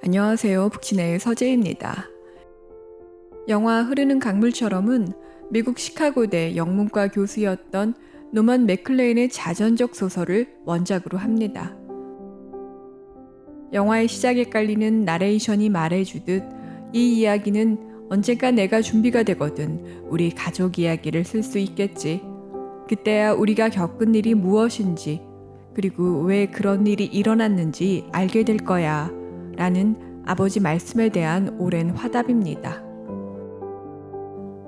안녕하세요. 북치네의 서재입니다. 영화 흐르는 강물처럼은 미국 시카고대 영문과 교수였던 노먼 맥클레인의 자전적 소설을 원작으로 합니다. 영화의 시작에 깔리는 나레이션이 말해주듯 이 이야기는 언젠가 내가 준비가 되거든 우리 가족 이야기를 쓸 수 있겠지. 그때야 우리가 겪은 일이 무엇인지 그리고 왜 그런 일이 일어났는지 알게 될 거야 라는 아버지 말씀에 대한 오랜 화답입니다.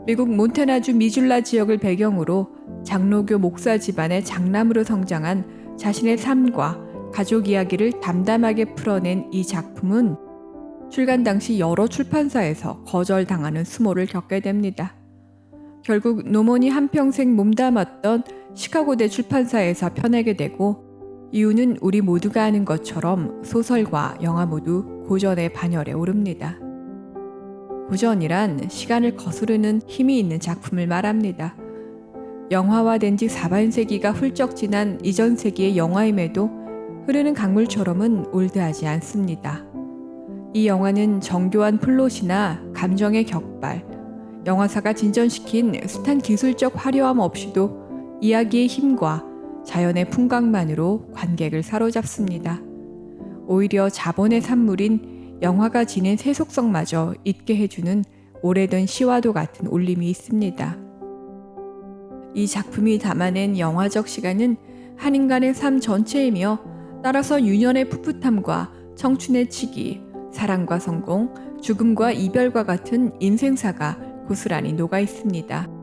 미국 몬태나주 미줄라 지역을 배경으로 장로교 목사 집안의 장남으로 성장한 자신의 삶과 가족 이야기를 담담하게 풀어낸 이 작품은 출간 당시 여러 출판사에서 거절당하는 수모를 겪게 됩니다. 결국 노먼이 한평생 몸담았던 시카고대 출판사에서 펴내게 되고 이유는 우리 모두가 아는 것처럼 소설과 영화 모두 고전의 반열에 오릅니다. 고전이란 시간을 거스르는 힘이 있는 작품을 말합니다. 영화화된 지 4반세기가 훌쩍 지난 이전 세기의 영화임에도 흐르는 강물처럼은 올드하지 않습니다. 이 영화는 정교한 플롯이나 감정의 격발, 영화사가 진전시킨 숱한 기술적 화려함 없이도 이야기의 힘과 자연의 풍광만으로 관객을 사로잡습니다. 오히려 자본의 산물인 영화가 지닌 세속성마저 잊게 해주는 오래된 시와도 같은 울림이 있습니다. 이 작품이 담아낸 영화적 시간은 한 인간의 삶 전체이며 따라서 유년의 풋풋함과 청춘의 치기, 사랑과 성공, 죽음과 이별과 같은 인생사가 고스란히 녹아 있습니다.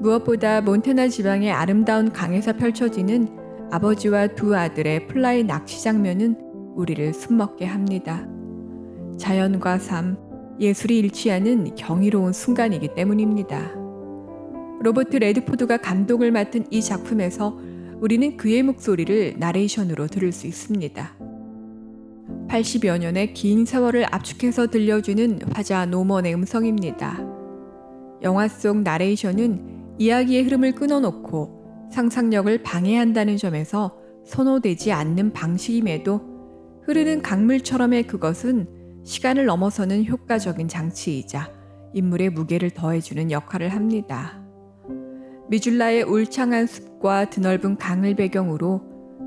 무엇보다 몬태나 지방의 아름다운 강에서 펼쳐지는 아버지와 두 아들의 플라이 낚시 장면은 우리를 숨먹게 합니다. 자연과 삶, 예술이 일치하는 경이로운 순간이기 때문입니다. 로버트 레드포드가 감독을 맡은 이 작품에서 우리는 그의 목소리를 나레이션으로 들을 수 있습니다. 80여 년의 긴 세월을 압축해서 들려주는 화자 노먼의 음성입니다. 영화 속 나레이션은 이야기의 흐름을 끊어놓고 상상력을 방해한다는 점에서 선호되지 않는 방식임에도 흐르는 강물처럼의 그것은 시간을 넘어서는 효과적인 장치이자 인물의 무게를 더해주는 역할을 합니다. 미줄라의 울창한 숲과 드넓은 강을 배경으로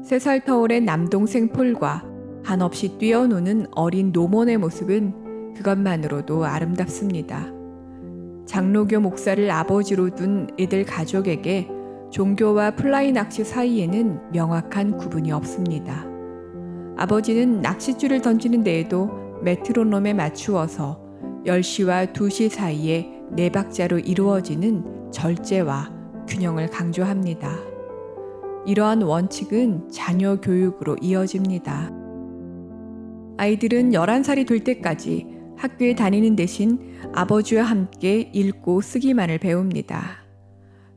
3살 터울의 남동생 폴과 한없이 뛰어노는 어린 노먼의 모습은 그것만으로도 아름답습니다. 장로교 목사를 아버지로 둔 이들 가족에게 종교와 플라이 낚시 사이에는 명확한 구분이 없습니다. 아버지는 낚싯줄을 던지는 데에도 메트로놈에 맞추어서 10시와 2시 사이에 4박자로 이루어지는 절제와 균형을 강조합니다. 이러한 원칙은 자녀 교육으로 이어집니다. 아이들은 11살이 될 때까지 학교에 다니는 대신 아버지와 함께 읽고 쓰기만을 배웁니다.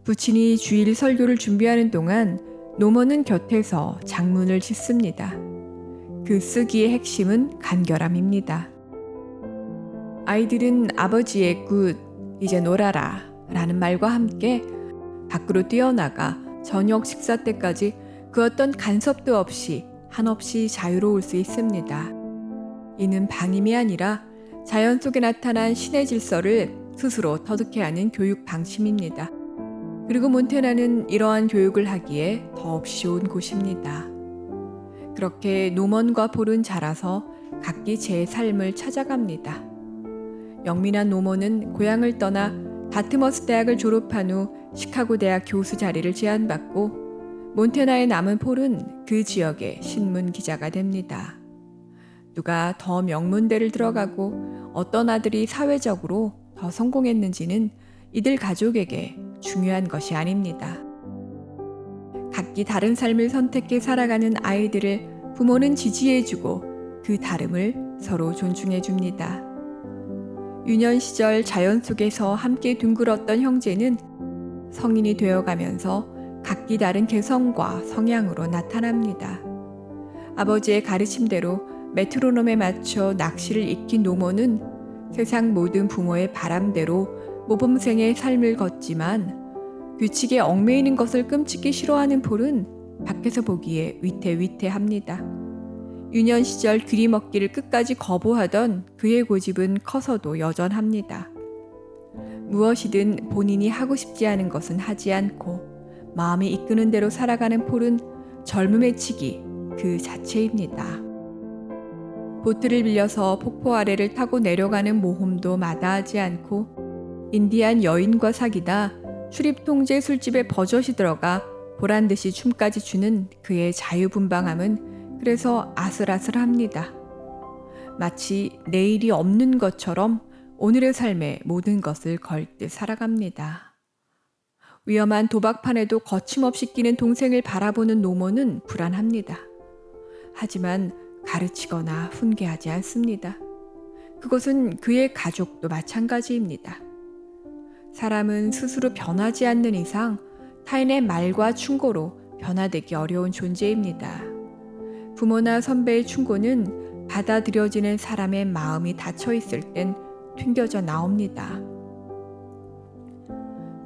부친이 주일 설교를 준비하는 동안 노먼은 곁에서 장문을 짓습니다. 그 쓰기의 핵심은 간결함입니다. 아이들은 아버지의 굿, 이제 놀아라 라는 말과 함께 밖으로 뛰어나가 저녁 식사 때까지 그 어떤 간섭도 없이 한없이 자유로울 수 있습니다. 이는 방임이 아니라 자연 속에 나타난 신의 질서를 스스로 터득해 하는 교육 방침입니다. 그리고 몬태나는 이러한 교육을 하기에 더없이 좋은 곳입니다. 그렇게 노먼과 폴은 자라서 각기 제 삶을 찾아갑니다. 영민한 노먼은 고향을 떠나 다트머스 대학을 졸업한 후 시카고 대학 교수 자리를 제안받고 몬태나에 남은 폴은 그 지역의 신문 기자가 됩니다. 누가 더 명문대를 들어가고 어떤 아들이 사회적으로 더 성공했는지는 이들 가족에게 중요한 것이 아닙니다. 각기 다른 삶을 선택해 살아가는 아이들을 부모는 지지해주고 그 다름을 서로 존중해줍니다. 유년 시절 자연 속에서 함께 둥글었던 형제는 성인이 되어가면서 각기 다른 개성과 성향으로 나타납니다. 아버지의 가르침대로 메트로놈에 맞춰 낚시를 익힌 노먼은 세상 모든 부모의 바람대로 모범생의 삶을 걷지만 규칙에 얽매이는 것을 끔찍히 싫어하는 폴은 밖에서 보기에 위태위태합니다. 유년 시절 귀리 먹기를 끝까지 거부하던 그의 고집은 커서도 여전합니다. 무엇이든 본인이 하고 싶지 않은 것은 하지 않고 마음이 이끄는 대로 살아가는 폴은 젊음의 치기 그 자체입니다. 보트를 빌려서 폭포 아래를 타고 내려가는 모험도 마다하지 않고 인디안 여인과 사귀다 출입통제 술집에 버젓이 들어가 보란듯이 춤까지 추는 그의 자유분방함은 그래서 아슬아슬합니다. 마치 내일이 없는 것처럼 오늘의 삶에 모든 것을 걸듯 살아갑니다. 위험한 도박판에도 거침없이 끼는 동생을 바라보는 노모는 불안합니다. 하지만 가르치거나 훈계하지 않습니다. 그것은 그의 가족도 마찬가지입니다. 사람은 스스로 변하지 않는 이상 타인의 말과 충고로 변화되기 어려운 존재입니다. 부모나 선배의 충고는 받아들여지는 사람의 마음이 닫혀 있을 땐 튕겨져 나옵니다.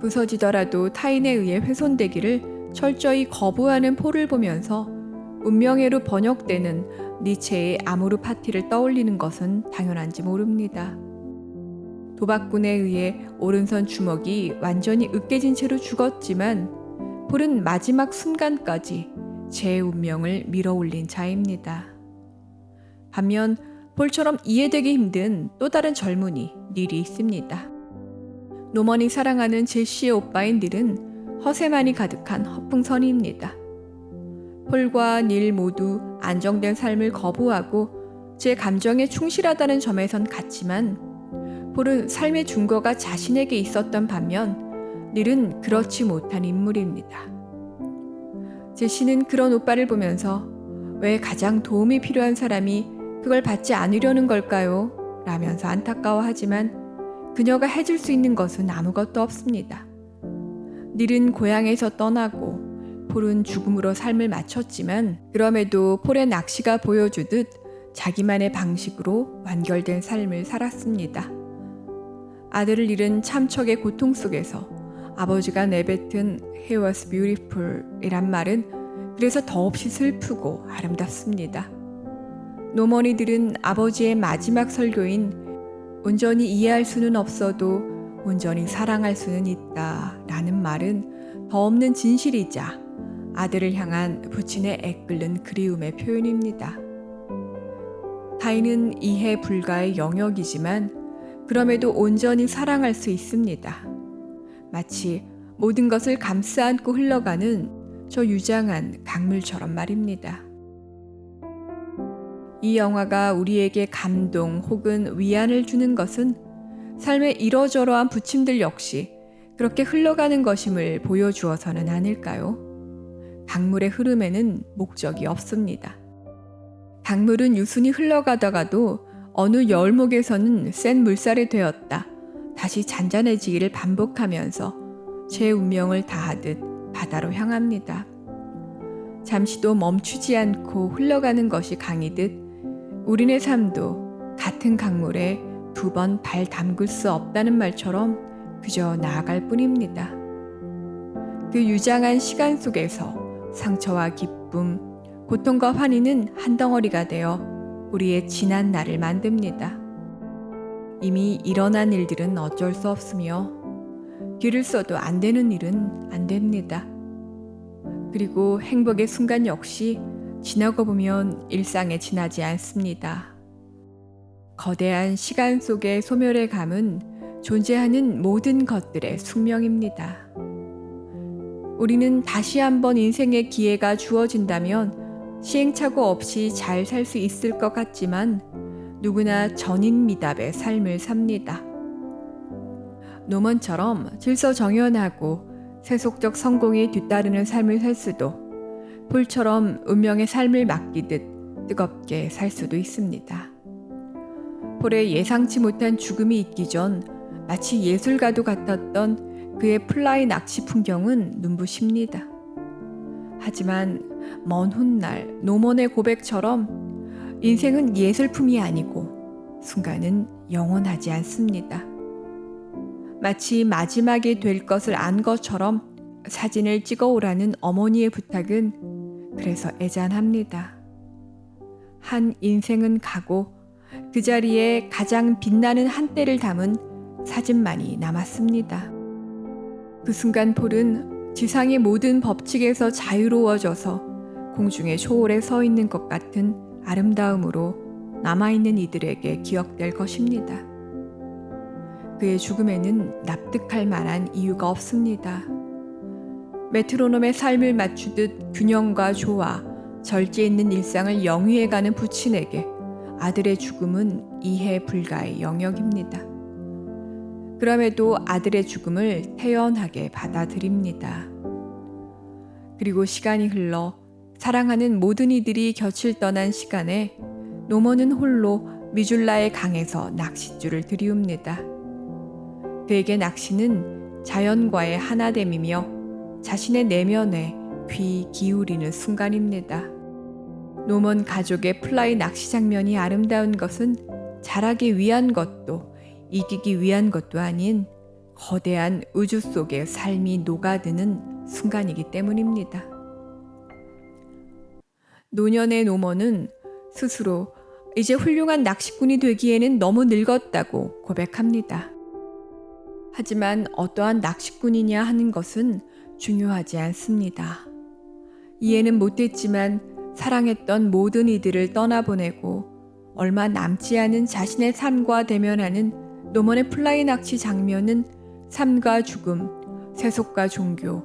부서지더라도 타인에 의해 훼손되기를 철저히 거부하는 폴을 보면서 운명회로 번역되는 니체의 아모르 파티를 떠올리는 것은 당연한지 모릅니다. 도박꾼에 의해 오른손 주먹이 완전히 으깨진 채로 죽었지만 폴은 마지막 순간까지 제 운명을 밀어올린 자입니다. 반면 폴처럼 이해되기 힘든 또 다른 젊은이 닐이 있습니다. 노먼이 사랑하는 제시의 오빠인 닐은 허세만이 가득한 허풍선이입니다. 폴과 닐 모두 안정된 삶을 거부하고 제 감정에 충실하다는 점에선 같지만 폴은 삶의 중거가 자신에게 있었던 반면 닐은 그렇지 못한 인물입니다. 제시는 그런 오빠를 보면서 왜 가장 도움이 필요한 사람이 그걸 받지 않으려는 걸까요? 라면서 안타까워하지만 그녀가 해줄 수 있는 것은 아무것도 없습니다. 닐은 고향에서 떠나고 폴은 죽음으로 삶을 마쳤지만 그럼에도 폴의 낚시가 보여주듯 자기만의 방식으로 완결된 삶을 살았습니다. 아들을 잃은 참척의 고통 속에서 아버지가 내뱉은 He was beautiful 이란 말은 그래서 더없이 슬프고 아름답습니다. 노머니들은 아버지의 마지막 설교인 온전히 이해할 수는 없어도 온전히 사랑할 수는 있다 라는 말은 더 없는 진실이자 아들을 향한 부친의 애끓는 그리움의 표현입니다. 타인은 이해 불가의 영역이지만 그럼에도 온전히 사랑할 수 있습니다. 마치 모든 것을 감싸 안고 흘러가는 저 유장한 강물처럼 말입니다. 이 영화가 우리에게 감동 혹은 위안을 주는 것은 삶의 이러저러한 부침들 역시 그렇게 흘러가는 것임을 보여주어서는 아닐까요? 강물의 흐름에는 목적이 없습니다. 강물은 유순히 흘러가다가도 어느 여울목에서는 센 물살이 되었다 다시 잔잔해지기를 반복하면서 제 운명을 다하듯 바다로 향합니다. 잠시도 멈추지 않고 흘러가는 것이 강이듯 우리네 삶도 같은 강물에 2번 발 담글 수 없다는 말처럼 그저 나아갈 뿐입니다. 그 유장한 시간 속에서 상처와 기쁨, 고통과 환희는 한 덩어리가 되어 우리의 지난 날을 만듭니다. 이미 일어난 일들은 어쩔 수 없으며 길을 써도 안 되는 일은 안 됩니다. 그리고 행복의 순간 역시 지나고 보면 일상에 지나지 않습니다. 거대한 시간 속의 소멸의 감은 존재하는 모든 것들의 숙명입니다. 우리는 다시 한번 인생의 기회가 주어진다면 시행착오 없이 잘 살 수 있을 것 같지만 누구나 전인미답의 삶을 삽니다. 노먼처럼 질서정연하고 세속적 성공이 뒤따르는 삶을 살 수도 폴처럼 운명의 삶을 맡기듯 뜨겁게 살 수도 있습니다. 폴의 예상치 못한 죽음이 있기 전 마치 예술가도 같았던 그의 플라이 낚시 풍경은 눈부십니다. 하지만 먼 훗날 노먼의 고백처럼 인생은 예술품이 아니고 순간은 영원하지 않습니다. 마치 마지막이 될 것을 안 것처럼 사진을 찍어오라는 어머니의 부탁은 그래서 애잔합니다. 한 인생은 가고 그 자리에 가장 빛나는 한때를 담은 사진만이 남았습니다. 그 순간 폴은 지상의 모든 법칙에서 자유로워져서 공중에 초월해 서 있는 것 같은 아름다움으로 남아있는 이들에게 기억될 것입니다. 그의 죽음에는 납득할 만한 이유가 없습니다. 메트로놈의 삶을 맞추듯 균형과 조화, 절제 있는 일상을 영위해가는 부친에게 아들의 죽음은 이해 불가의 영역입니다. 그럼에도 아들의 죽음을 태연하게 받아들입니다. 그리고 시간이 흘러 사랑하는 모든 이들이 곁을 떠난 시간에 노먼은 홀로 미줄라의 강에서 낚싯줄을 들이웁니다. 그에게 낚시는 자연과의 하나됨이며 자신의 내면에 귀 기울이는 순간입니다. 노먼 가족의 플라이 낚시 장면이 아름다운 것은 잘하기 위한 것도 이기기 위한 것도 아닌 거대한 우주 속의 삶이 녹아드는 순간이기 때문입니다. 노년의 노먼은 스스로 이제 훌륭한 낚시꾼이 되기에는 너무 늙었다고 고백합니다. 하지만 어떠한 낚시꾼이냐 하는 것은 중요하지 않습니다. 이해는 못했지만 사랑했던 모든 이들을 떠나보내고 얼마 남지 않은 자신의 삶과 대면하는 노먼의 플라이 낚시 장면은 삶과 죽음, 세속과 종교,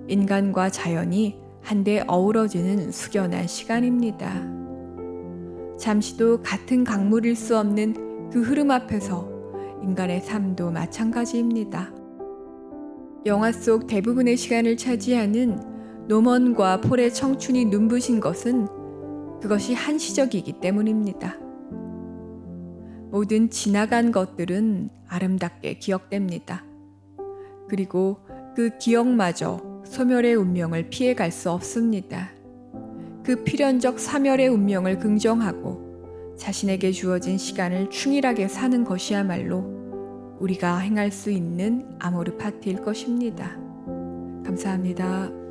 인간과 자연이 한데 어우러지는 숙연한 시간입니다. 잠시도 같은 강물일 수 없는 그 흐름 앞에서 인간의 삶도 마찬가지입니다. 영화 속 대부분의 시간을 차지하는 노먼과 폴의 청춘이 눈부신 것은 그것이 한시적이기 때문입니다. 모든 지나간 것들은 아름답게 기억됩니다. 그리고 그 기억마저 소멸의 운명을 피해갈 수 없습니다. 그 필연적 사멸의 운명을 긍정하고 자신에게 주어진 시간을 충실하게 사는 것이야말로 우리가 행할 수 있는 아모르 파티일 것입니다. 감사합니다.